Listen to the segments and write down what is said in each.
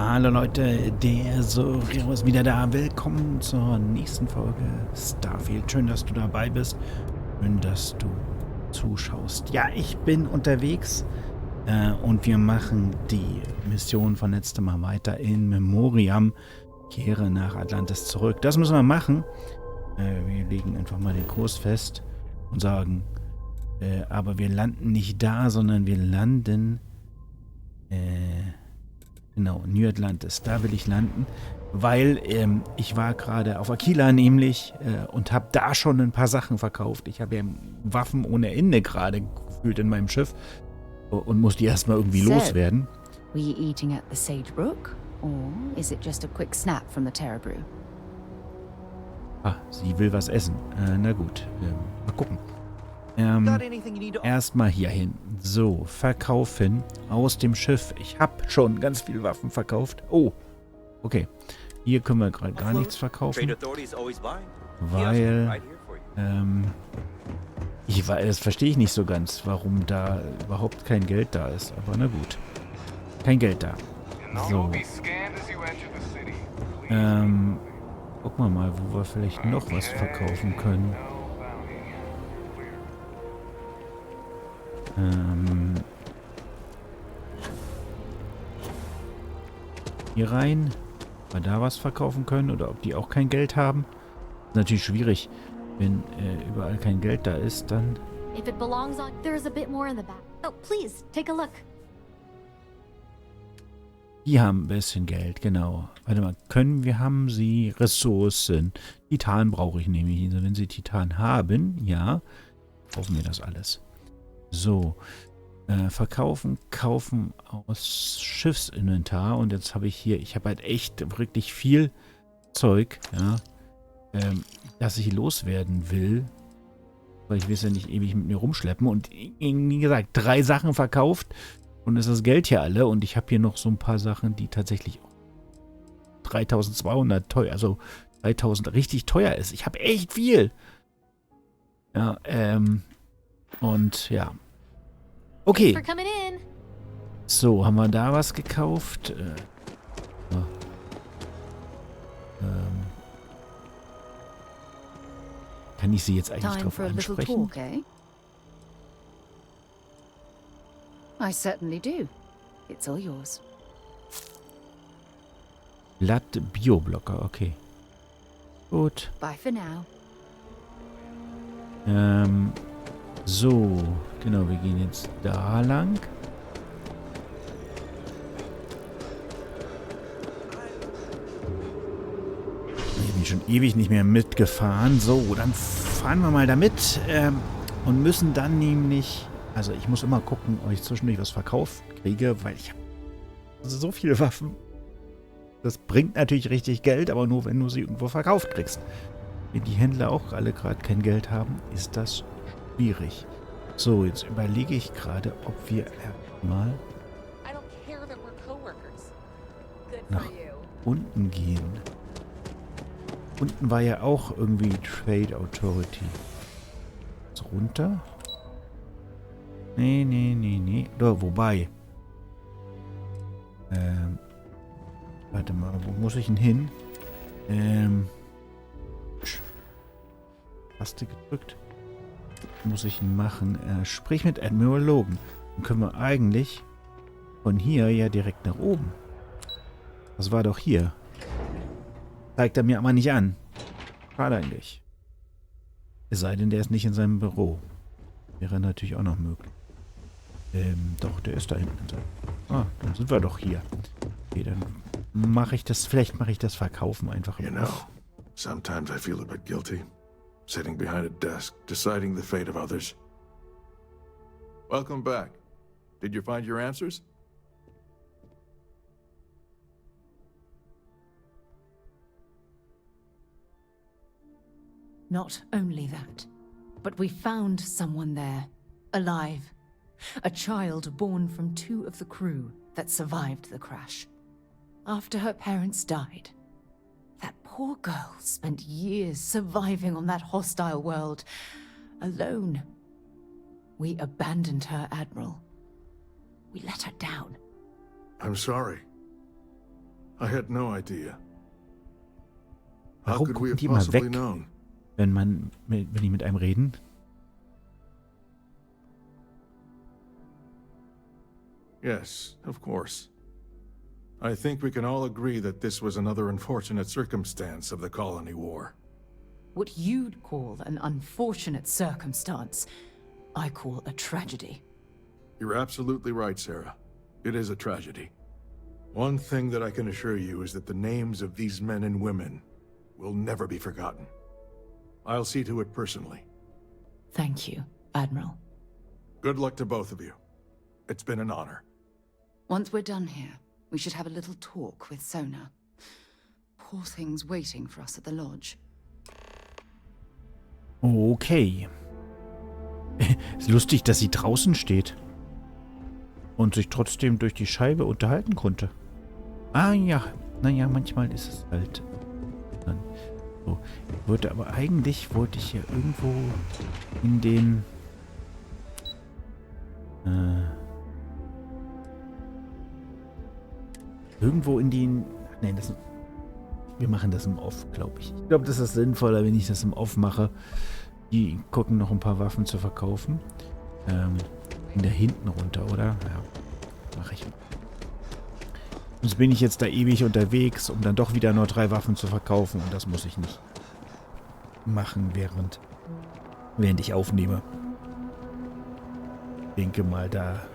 Hallo Leute, der Soreo ist wieder da. Willkommen zur nächsten Folge Starfield. Schön, dass du dabei bist. Schön, dass du zuschaust. Ja, ich bin unterwegs und wir machen die Mission von letztem Mal weiter in Memoriam. Kehre nach Atlantis zurück. Das müssen wir machen. Wir legen einfach mal den Kurs fest und sagen, aber wir landen nicht da, sondern wir landen genau, New Atlantis, da will ich landen, weil ich war gerade auf Aquila nämlich und habe da schon ein paar Sachen verkauft. Ich habe ja Waffen ohne Ende gerade gefühlt in meinem Schiff und muss die erstmal irgendwie loswerden. Were you eating at the Sage Brook, or is it just a quick snap from the Terra Brew? Ah, sie will was essen. Na gut, mal gucken. Erstmal hier hin. So, verkaufen aus dem Schiff. Ich habe schon ganz viele Waffen verkauft. Oh, okay. Hier können wir gerade gar nichts verkaufen. Weil, das verstehe ich nicht so ganz, warum da überhaupt kein Geld da ist. Aber na gut. Kein Geld da. So. Gucken wir mal, wo wir vielleicht noch was verkaufen können. Hier rein, ob wir da was verkaufen können oder ob die auch kein Geld haben. Das ist natürlich schwierig, wenn überall kein Geld da ist, dann... If it belongs on, there's a bit more in the back. Oh, please, take a look. Die haben ein bisschen Geld, genau. Warte mal, haben sie Ressourcen? Titan brauche ich nämlich. Also wenn sie Titan haben, ja, kaufen wir das alles. So, verkaufen, kaufen aus Schiffsinventar. Und jetzt habe ich hier, ich habe halt echt wirklich viel Zeug, ja, dass ich loswerden will. Weil ich will es ja nicht ewig mit mir rumschleppen. Und wie gesagt, 3 Sachen verkauft und ist das Geld hier alle. Und ich habe hier noch so ein paar Sachen, die tatsächlich 3200 teuer, also 3000 richtig teuer ist. Ich habe echt viel. Ja, und ja. Okay. So, haben wir da was gekauft? Kann ich sie jetzt eigentlich drauf ansprechen? Talk, eh? I certainly do. It's all yours. Blatt Bioblocker, okay. Gut. Bye for now. So, genau, wir gehen jetzt da lang. Ich bin schon ewig nicht mehr mitgefahren. So, dann fahren wir mal damit und müssen dann nämlich, also ich muss immer gucken, ob ich zwischendurch was verkauft kriege, weil ich habe so viele Waffen. Das bringt natürlich richtig Geld, aber nur, wenn du sie irgendwo verkauft kriegst. Wenn die Händler auch alle gerade kein Geld haben, ist das schwierig. So, jetzt überlege ich gerade, ob wir erstmal nach unten gehen. Unten war ja auch irgendwie Trade Authority. Jetzt runter? Nee. Doch, wobei. Warte mal, wo muss ich denn hin? Taste gedrückt. Muss ich ihn machen? Sprich mit Admiral Logan. Dann können wir eigentlich von hier ja direkt nach oben. Das war doch hier. Zeigt er mir aber nicht an. Schade eigentlich. Es sei denn, der ist nicht in seinem Büro. Wäre natürlich auch noch möglich. Doch, der ist da hinten. Ah, dann sind wir doch hier. Okay, dann mache ich das, vielleicht mache ich das Verkaufen einfach You know, sometimes I feel a bit guilty. Sitting behind a desk, deciding the fate of others. Welcome back. Did you find your answers? Not only that, but we found someone there, alive. A child born from 2 of the crew that survived the crash. After her parents died, that poor girl spent years surviving on that hostile world, alone. We abandoned her, Admiral. We let her down. I'm sorry. I had no idea. How Warum could we gucken have die immer possibly weg, known? wenn die mit einem reden? Yes, of course. I think we can all agree that this was another unfortunate circumstance of the colony war. What you'd call an unfortunate circumstance, I call a tragedy. You're absolutely right, Sarah. It is a tragedy. One thing that I can assure you is that the names of these men and women will never be forgotten. I'll see to it personally. Thank you, Admiral. Good luck to both of you. It's been an honor. Once we're done here, we should have a little talk with Sona. Poor thing's waiting for us at the lodge. Okay. Ist lustig, dass sie draußen steht. Und sich trotzdem durch die Scheibe unterhalten konnte. Ah ja, naja, manchmal ist es halt dann so. Eigentlich wollte ich ja irgendwo in den wir machen das im Off, glaube ich. Ich glaube, das ist sinnvoller, wenn ich das im Off mache. Die gucken noch ein paar Waffen zu verkaufen. Da hinten runter, oder? Ja, mache ich. Sonst bin ich jetzt da ewig unterwegs, um dann doch wieder nur 3 Waffen zu verkaufen. Und das muss ich nicht machen, während ich aufnehme. Ich denke mal, da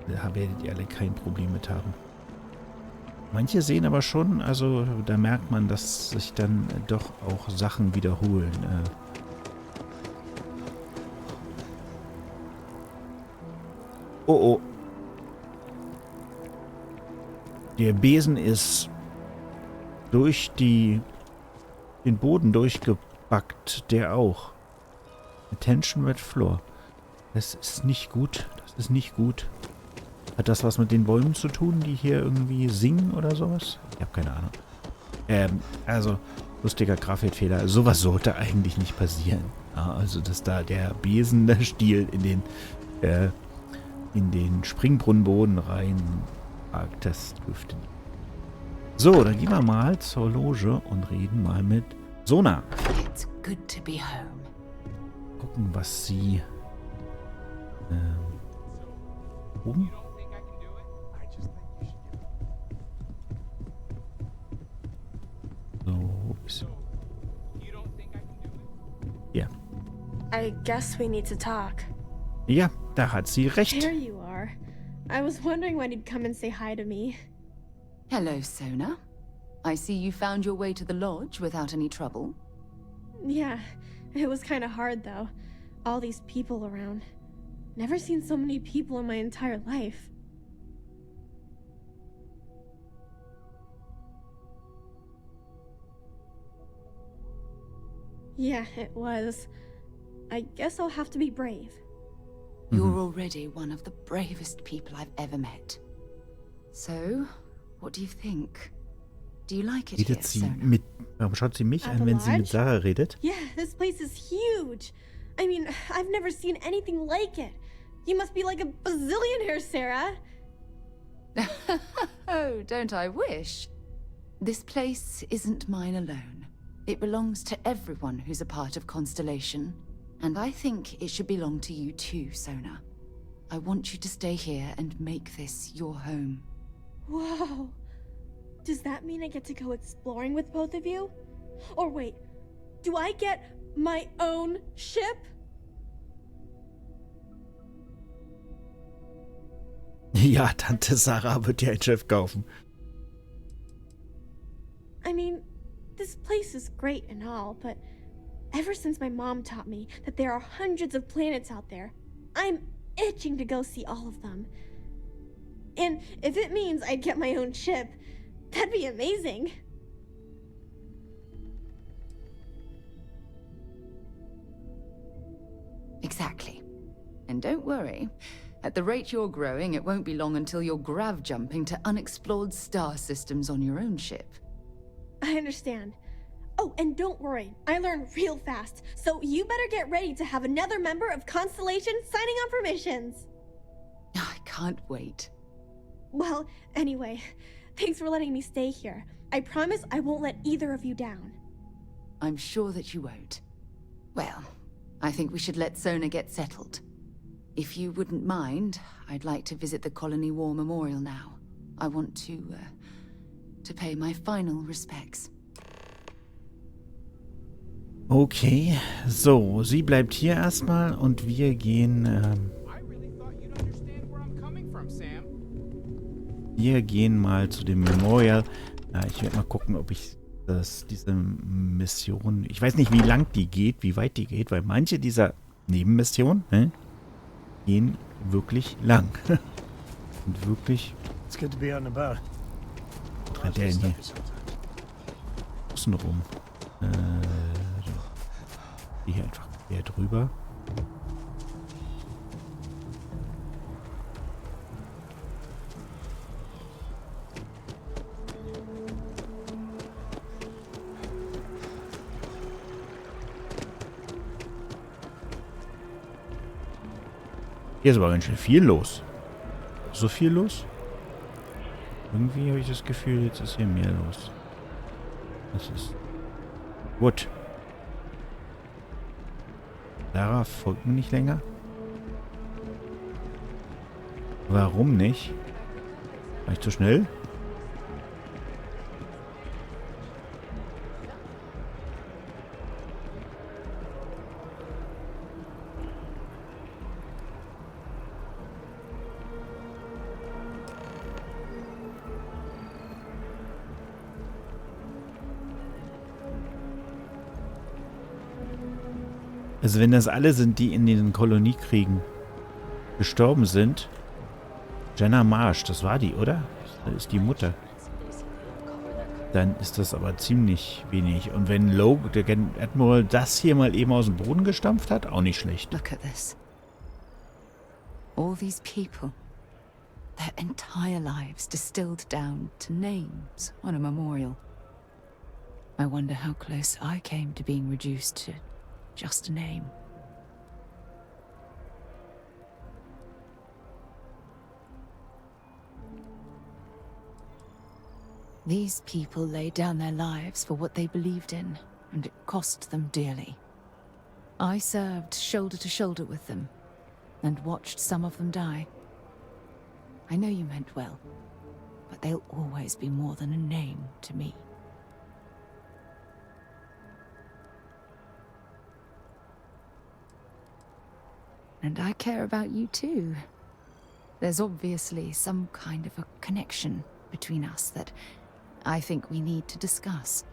werdet ihr alle kein Problem mit haben. Manche sehen aber schon, also da merkt man, dass sich dann doch auch Sachen wiederholen. Oh. Der Besen ist durch den Boden durchgebackt. Der auch. Attention Red Floor. Das ist nicht gut. Hat das was mit den Bäumen zu tun, die hier irgendwie singen oder sowas? Ich habe keine Ahnung. Also, lustiger Grafikfehler. Sowas sollte eigentlich nicht passieren. Ja, also, dass da der Besen, der Stiel in den Springbrunnenboden rein. Das dürfte nicht. So, dann gehen wir mal zur Loge und reden mal mit Sona. It's good to be home. Gucken, was sie oben. So, ist sie. Ja. I guess we need to talk. Ja, da hat sie recht. There you are. I was wondering when you'd come and say hi to me. Hello, Sona. I see you found your way to the lodge without any trouble. Yeah, it was kind of hard though. All these people around. Never seen so many people in my entire life. Yeah, it was. I guess I'll have to be brave. You're already one of the bravest people I've ever met. So, what do you think? Do you like it here, Redet sie Sona? warum schaut sie mich At an, the wenn sie mit lodge? Sarah redet? Yeah, this place is huge. I mean, I've never seen anything like it. You must be like a bazillionaire, Sarah. Oh, don't I wish? This place isn't mine alone. It belongs to everyone who's a part of Constellation. And I think it should belong to you too, Sona. I want you to stay here and make this your home. Whoa. Does that mean I get to go exploring with both of you? Or wait, do I get my own ship? Ja, Tante Sarah wird dir ein Schiff kaufen. I mean, this place is great and all, but ever since my mom taught me that there are hundreds of planets out there, I'm itching to go see all of them. And if it means I'd get my own ship, that'd be amazing. Exactly. And don't worry. At the rate you're growing, it won't be long until you're grav jumping to unexplored star systems on your own ship. I understand. Oh, and don't worry, I learn real fast, so you better get ready to have another member of Constellation signing on for missions. I can't wait. Well, anyway, Thanks for letting me stay here. I promise I won't let either of you down. I'm sure that you won't. Well, I think we should let Sona get settled. If you wouldn't mind, I'd like to visit the Colony War Memorial now. I want to pay my final respects. Okay, so, sie bleibt hier erstmal und wir gehen, wir gehen mal zu dem Memorial. Ich werde mal gucken, ob ich diese Mission, ich weiß nicht, wie lang die geht, wie weit die geht, weil manche dieser Nebenmissionen gehen wirklich lang. Und wirklich... It's good to be on the boat. Was rennt der denn hier? Außen rum. Hier einfach quer drüber. Hier ist aber ganz schön viel los. So viel los? Irgendwie habe ich das Gefühl, jetzt ist hier mehr los. Das ist... Gut. Sarah folgt mir nicht länger? Warum nicht? War ich zu schnell? Also wenn das alle sind, die in den Koloniekriegen gestorben sind. Jenna Marsh, das war die, oder? Das ist die Mutter. Dann ist das aber ziemlich wenig. Und wenn Loge, der Admiral, das hier mal eben aus dem Boden gestampft hat, auch nicht schlecht. Look at this. All these people. Their entire lives distilled down to names on a memorial. I wonder how close I came to being reduced to just a name. These people laid down their lives for what they believed in, and it cost them dearly. I served shoulder to shoulder with them, and watched some of them die. I know you meant well, but they'll always be more than a name to me. And I care about you too. There's obviously some kind of a connection between us that I think we need to discuss.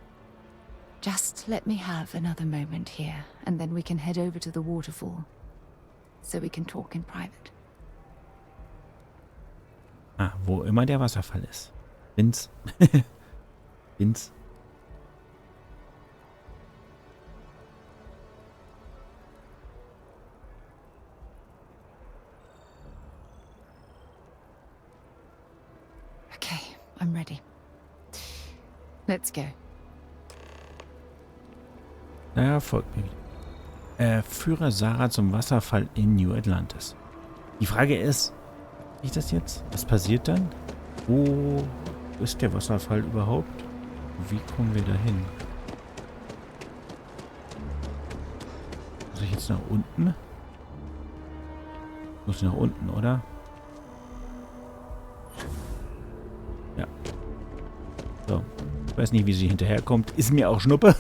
Just let me have another moment here, and then we can head over to the waterfall, so we can talk in private. Ah, wo immer der Wasserfall ist. Vince. Vince. Okay, I'm ready. Let's go. Naja, folgt mir. Führe Sarah zum Wasserfall in New Atlantis. Die Frage ist, ich das jetzt? Was passiert dann? Wo ist der Wasserfall überhaupt? Wie kommen wir da hin? Muss ich jetzt nach unten? Muss nach unten, oder? Ja. So. Ich weiß nicht, wie sie hinterherkommt. Ist mir auch Schnuppe.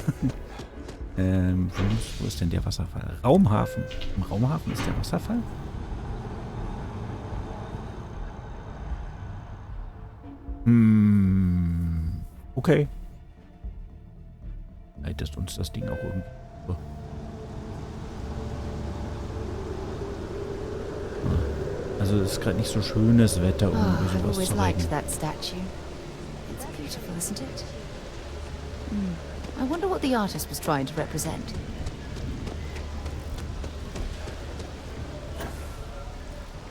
Wo ist denn der Wasserfall? Raumhafen. Im Raumhafen ist der Wasserfall? Okay. Leitet uns das Ding auch irgendwie. So. Also es ist gerade nicht so schönes Wetter, um über I've sowas always zu liked reden. that statue. It's beautiful, isn't it? I wonder what the artist was trying to represent.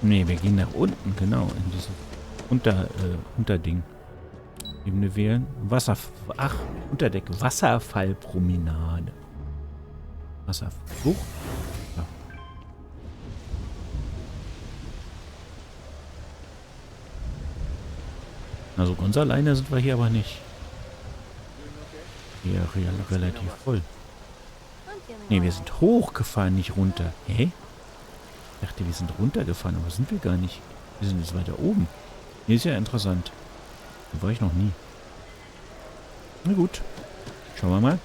Nee, wir gehen nach unten, genau, in dieses Unterding. Ebene wählen. Unterdeck. Wasserfallpromenade. Wasserfall. Ja. Also ganz alleine sind wir hier aber nicht. Hier relativ voll. I'm feeling Ne, wir alright. sind hochgefahren, nicht runter. Hä? Ich dachte, wir sind runtergefahren, aber sind wir gar nicht. Wir sind jetzt weiter oben. Hier ist ja interessant. Da war ich noch nie. Na gut. Schauen wir mal.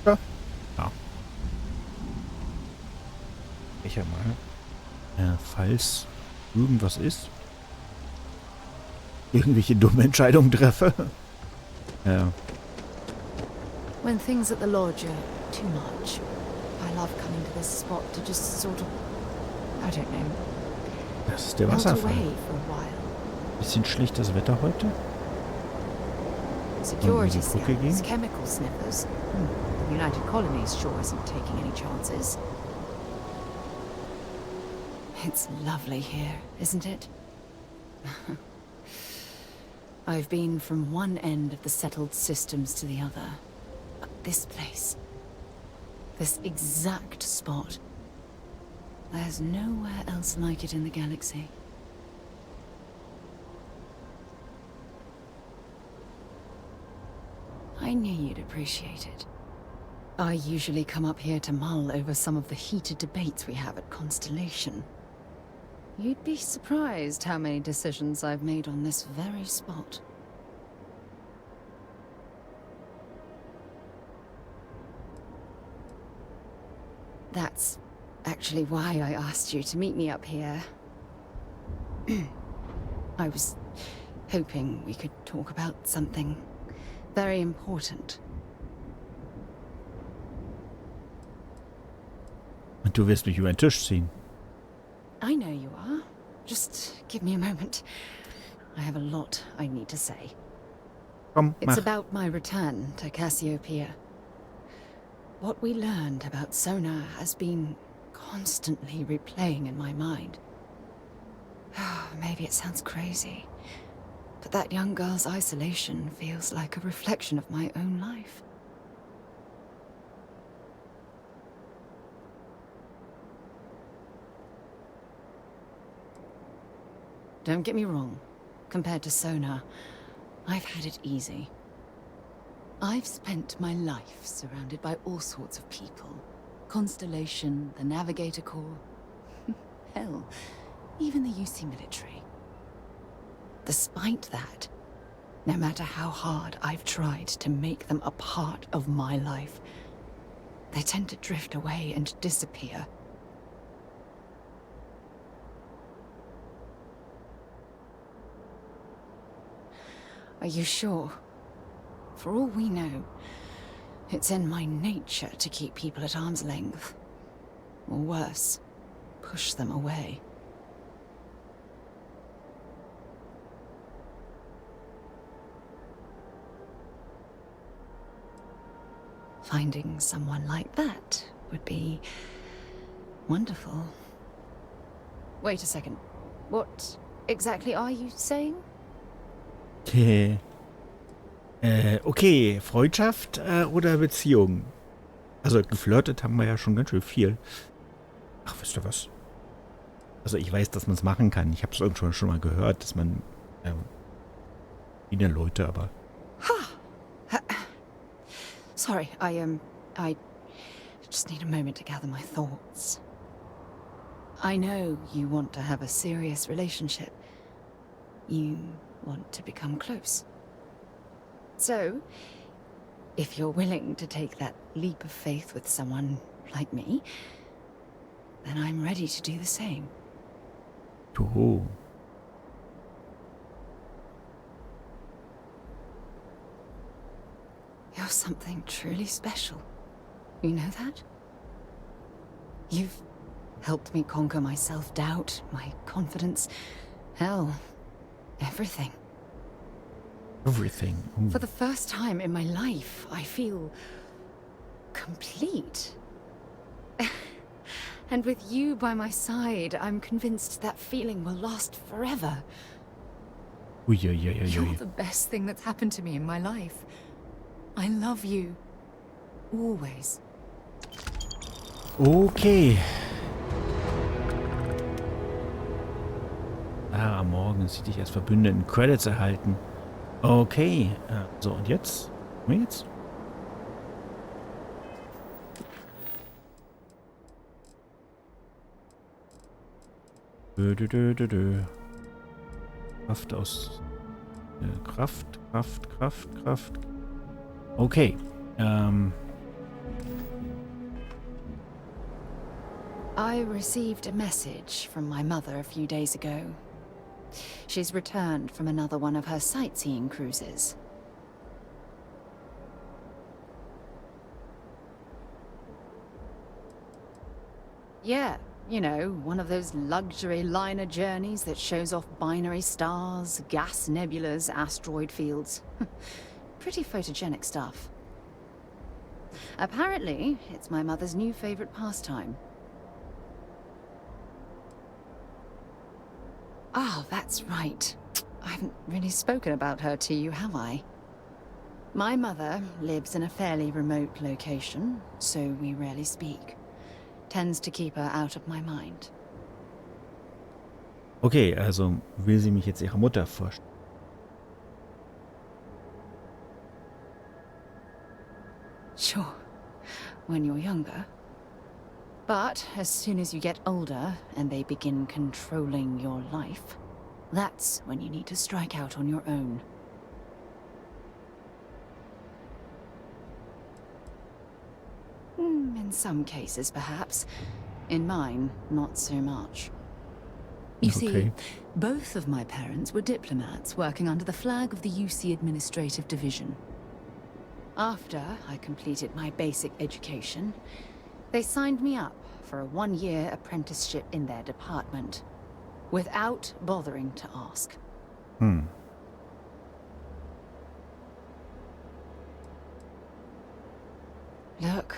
Ja. Ja. Sicher mal. Falls irgendwas ist. Irgendwelche dumme Entscheidungen treffe. Ja. When things at the Loge are too much, I love coming to this spot to just sort of, I don't know, Das ist der melt Wasserfall. away for a while. Bisschen schlechtes Wetter heute. Security die Brücke gehen? scans, chemical sniffers. The United Colonies sure isn't taking any chances. It's lovely here, isn't it? I've been from one end of the settled systems to the other. But this place, this exact spot, there's nowhere else like it in the galaxy. I knew you'd appreciate it. I usually come up here to mull over some of the heated debates we have at Constellation. You'd be surprised how many decisions I've made on this very spot. That's actually why I asked you to meet me up here. I was hoping we could talk about something very important. Und du wirst mich über den Tisch ziehen. I know you are. Just give me a moment. I have a lot I need to say. Komm, It's mach. about my return to Cassiopeia. What we learned about Sona has been constantly replaying in my mind. Maybe it sounds crazy, but that young girl's isolation feels like a reflection of my own life. Don't get me wrong. Compared to Sona, I've had it easy. I've spent my life surrounded by all sorts of people. Constellation, the Navigator Corps. Hell, even the UC military. Despite that, no matter how hard I've tried to make them a part of my life, they tend to drift away and disappear. Are you sure? For all we know, it's in my nature to keep people at arm's length. Or worse, push them away. Finding someone like that would be wonderful. Wait a second. What exactly are you saying? Okay, Freundschaft oder Beziehung? Also geflirtet haben wir ja schon ganz schön viel. Ach, wisst ihr was? Also ich weiß, dass man es machen kann. Ich habe es irgendwann schon mal gehört, dass man viele Leute, aber Sorry, I just need a moment to gather my thoughts. I know you want to have a serious relationship. You want to become close. So, if you're willing to take that leap of faith with someone like me, then I'm ready to do the same. du. You're something truly special. You know that? You've helped me conquer my self-doubt, my confidence, hell, everything. Everything. For the first time in my life, I feel complete. And with you by my side, I'm convinced that feeling will last forever. You're Uiuiuiui. the best thing that's happened to me in my life. I love you. Always. Okay. Sarah, morgen sie dich als Verbündeten Credits erhalten. Okay. So, und jetzt? Und jetzt? Kraft aus... Kraft. Okay. I received a message from my mother a few days ago. She's returned from another one of her sightseeing cruises. Yeah, you know, one of those luxury liner journeys that shows off binary stars, gas nebulas, asteroid fields. Pretty photogenic stuff. Apparently, it's my mother's new favorite pastime. Oh, that's right. I haven't really spoken about her to you, have I? My mother lives in a fairly remote location, so we rarely speak. Tends to keep her out of my mind. Okay, also will sie mich jetzt ihrer Mutter vorstellen. Sure, when you're younger. But as soon as you get older and they begin controlling your life, that's when you need to strike out on your own. In some cases, perhaps. In mine, not so much. You see, both of my parents were diplomats working under the flag of the UC Administrative Division. After I completed my basic education, they signed me up for a one-year apprenticeship in their department, without bothering to ask. Look,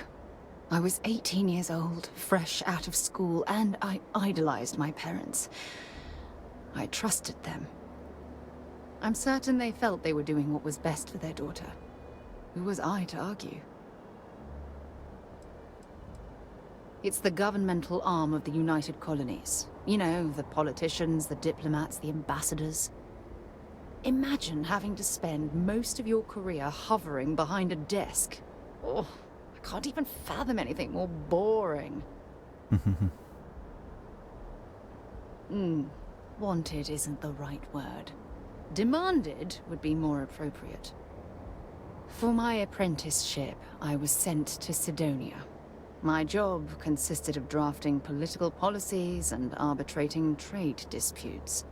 I was 18 years old, fresh out of school, and I idolized my parents. I trusted them. I'm certain they felt they were doing what was best for their daughter. Who was I to argue? It's the governmental arm of the United Colonies. You know, the politicians, the diplomats, the ambassadors. Imagine having to spend most of your career hovering behind a desk. Oh, I can't even fathom anything more boring. Wanted isn't the right word. Demanded would be more appropriate. For my apprenticeship, I was sent to Sidonia. My job consisted of drafting political policies and arbitrating trade disputes.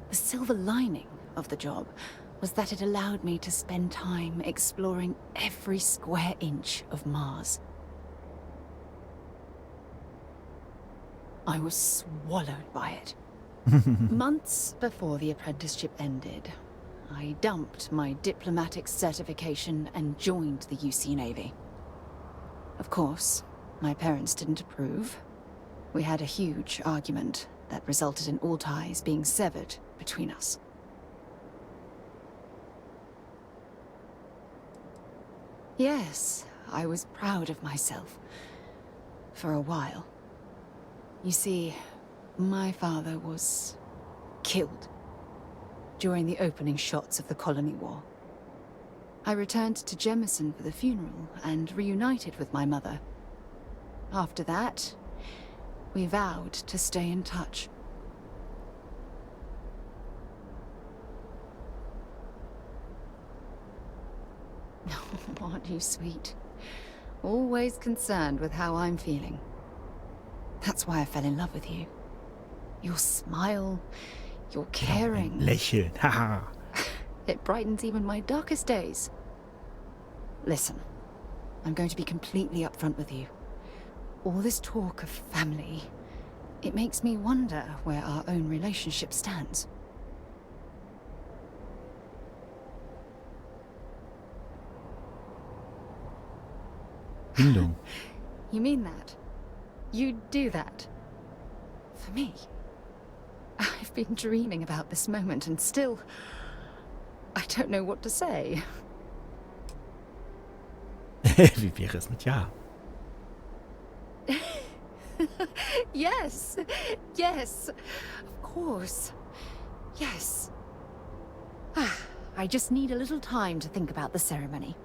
The silver lining of the job was that it allowed me to spend time exploring every square inch of Mars. I was swallowed by it. Months before the apprenticeship ended, I dumped my diplomatic certification and joined the UC Navy. Of course, my parents didn't approve. We had a huge argument that resulted in all ties being severed between us. Yes, I was proud of myself. For a while. You see, my father was killed during the opening shots of the Colony War. I returned to Jemison for the funeral and reunited with my mother. After that, we vowed to stay in touch. Aren't you sweet? Always concerned with how I'm feeling. That's why I fell in love with you. Your smile, your caring. Lächeln, haha. It brightens even my darkest days. Listen, I'm going to be completely upfront with you. All this talk of family, it makes me wonder where our own relationship stands. Bindung. You mean that? You'd do that? For me? I've been dreaming about this moment and still... I don't know what to say. Wie wäre es mit ja? Yes, yes, of course. Yes. I just need a little time to think about the ceremony.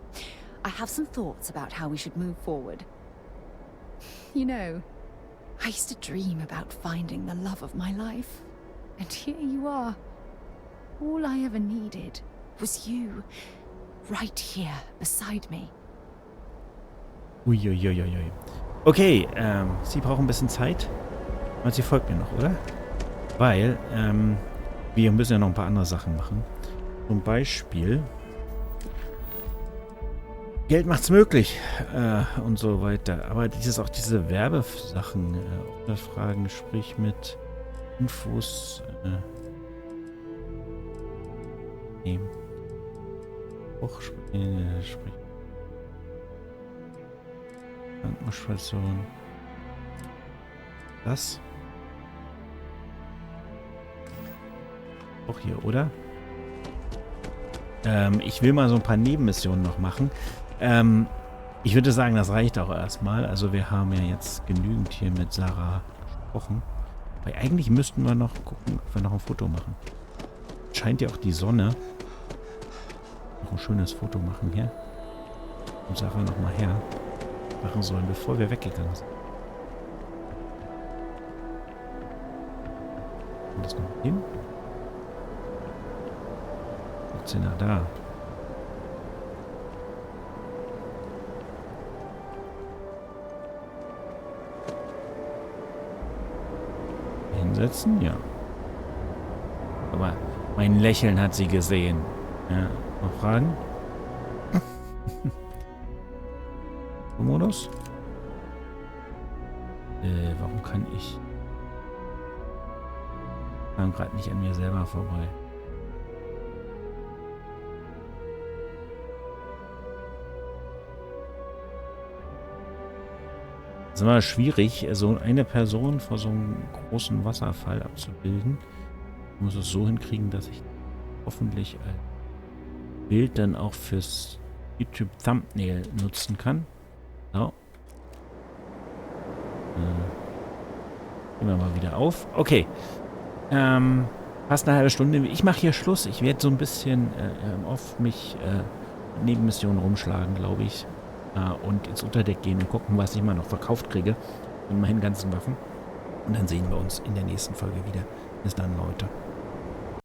I have some thoughts about how we should move forward. You know, I used to dream about finding the love of my life. And here you are. All I ever needed was you, right here beside me. Uiuiuiui. Okay, sie braucht ein bisschen Zeit. Und sie folgt mir noch, oder? Weil, wir müssen ja noch ein paar andere Sachen machen. Zum Beispiel Geld macht's möglich und so weiter. Aber auch diese Werbesachen, offene Fragen, sprich mit Infos. Nee. Auch sprich. Krankenschwestern. Das. Auch hier, oder? Ich will mal so ein paar Nebenmissionen noch machen. Ich würde sagen, das reicht auch erstmal. Also wir haben ja jetzt genügend hier mit Sarah gesprochen. Weil eigentlich müssten wir noch gucken, ob wir noch ein Foto machen. Scheint ja auch die Sonne. Noch ein schönes Foto machen hier. Und Sarah nochmal her. Machen sollen, bevor wir weggegangen sind. Und das noch hin. Jetzt sind wir da. Hinsetzen? Ja. Aber mein Lächeln hat sie gesehen. Ja. Noch Fragen? Modus? Warum kann ich? Ich kam gerade nicht an mir selber vorbei. Es ist immer schwierig, so eine Person vor so einem großen Wasserfall abzubilden. Ich muss es so hinkriegen, dass ich hoffentlich ein Bild dann auch fürs YouTube Thumbnail nutzen kann. So. Gehen wir mal wieder auf. Okay. Fast eine halbe Stunde. Ich mache hier Schluss. Ich werde so ein bisschen auf mich Nebenmissionen rumschlagen, glaube ich. Und ins Unterdeck gehen und gucken, was ich mal noch verkauft kriege. Mit meinen ganzen Waffen. Und dann sehen wir uns in der nächsten Folge wieder. Bis dann, Leute.